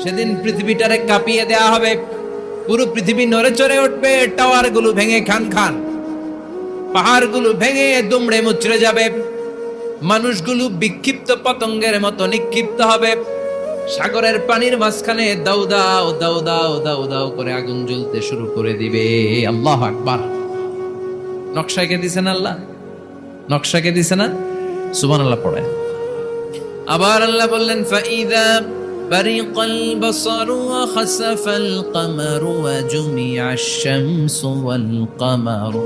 সেদিন পৃথিবীটারে কাঁপিয়ে দেয়া হবে, পুরো পৃথিবী নড়ে চড়ে উঠবে, টাওয়ার গুলো ভেঙে খান খান, পাহাড় গুলো ভেঙে দুমড়ে মুচড়ে যাবে, মানুষগুলো বিক্ষিপ্ত পতঙ্গের মতো নিক্ষিপ্ত হবে, সাগরের পানির মাঝখানে দাউ দাউ দাউ দাউ দাউ দাউ করে আগুন জ্বলতে শুরু করে দিবে। আল্লাহু আকবার। নকশা কে দিছেন আল্লাহ? নকশা কে দিছে না? সুবহানাল্লাহ পড়েন। আবার আল্লাহ বললেন ফাইদা বারিকাল বাসারু ওয়া খাসাফাল কামারু ওয়া জুমিআশ শামসু ওয়াল কামারু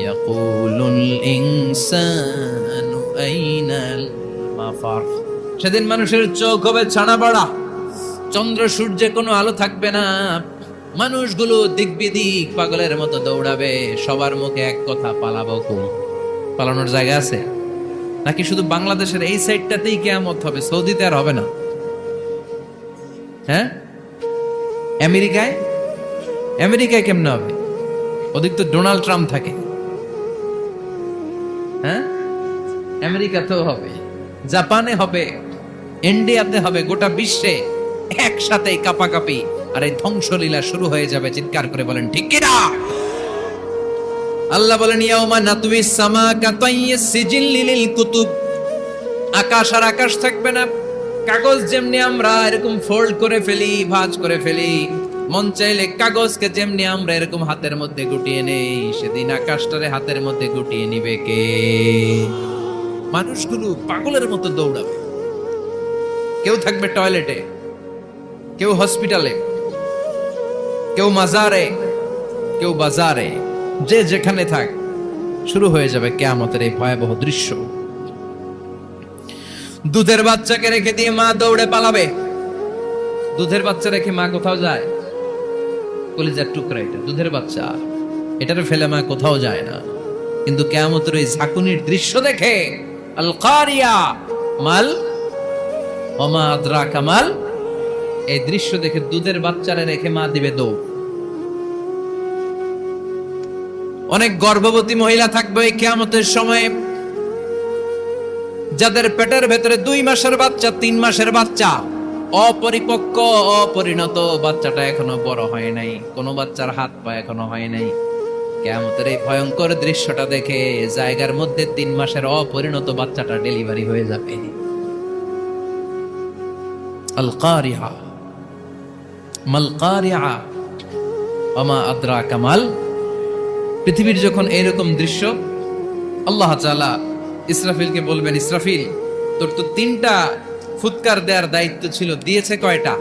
ইয়াকুলুল ইনসানু আইনাল মাফার। সেদিন মানুষের চোখ হবে ছানা বড়া, চন্দ্র সূর্যে কোনো আলো থাকবে না, মানুষগুলো দিক বিদিক পাগলের মতো দৌড়াবে, সবার মুখে এক কথা, পালাবো কো। পালানোর জায়গা আছে নাকি শুধু বাংলাদেশের এই সাইডটাতেই কিয়ামত হবে? সৌদিতে আর হবে না? হ্যাঁ, আমেরিকায় কেমনে হবে? ওদিক তো ডোনাল্ড ট্রাম্প থাকে। হ্যাঁ, আমেরিকাতেও হবে, জাপানে হবে, ইন্ডিয়াতে হবে, গোটা বিশ্বে একসাথে কাপাকাপি আর এই ধ্বংসলীলা শুরু হয়ে যাবে। চিৎকার করে বলেন ঠিক কিনা? আল্লাহ বলেন ইয়াউমা নাতুইস সামা কাতাইয়িস সিজিল লিল কুতুব। আকাশ আর আকাশ থাকবে না, কাগজ যেমনি আমরা এরকম ফোল্ড করে ফেলি, ভাঁজ করে ফেলি, মন চাইলে কাগজকে যেমনি আমরা এরকম হাতের মধ্যে গুটিয়ে নেই, সেদিন আকাশটারে হাতের মধ্যে গুটিয়ে নিবে কে? মানুষগুলো পাগলের মতো দৌড়াবে। কেউ থাকবে টয়লেটে, কেউ হসপিটালে, কেউ মাজারে, কেউ বাজারে, যে যেখানে থাক, শুরু হয়ে যাবে কিয়ামতের এই ভয়াবহ দৃশ্য। দুধের বাচ্চাকে রেখে দিয়ে মা দৌড়ে পালাবে। দুধের বাচ্চা রেখে মা কোথাও যায়? কলিজার টুকরা এটা, দুধের বাচ্চা, এটারে ফেলে মা কোথাও যায় না। কিন্তু কিয়ামতের এই ঝাঁকুনির দৃশ্য দেখে আল কারিয়া মাল ওমা আদরাকা মাল, এই দৃশ্য দেখে দুধের বাচ্চারে রেখে মা দিবে দৌড়। অনেক গর্ভবতী মহিলা থাকবে এই কিয়ামতের সময়ে, যাদের পেটের ভেতরে 2 মাসের বাচ্চা, 3 মাসের বাচ্চা, অপরিপক্ক অপরিণত, বাচ্চাটা এখনো বড় হয় নাই, কোনো বাচ্চার হাত পা এখনো হয় নাই। কিয়ামতের এই ভয়ঙ্কর দৃশ্যটা দেখে জায়গার মধ্যে 3 মাসের অপরিণত বাচ্চাটা ডেলিভারি হয়ে যাবে। আল কারিয়া মাল কারিয়া ওমা আদরাকা মাল। পৃথিবীর যখন এরকম দৃশ্য, আল্লাহ তাআলা ইসরাফিলকে বলবেন, ইসরাফিল তোর তো 3টা ফুৎকার দেওয়ার দায়িত্ব ছিল, দিয়েছে কয়টা?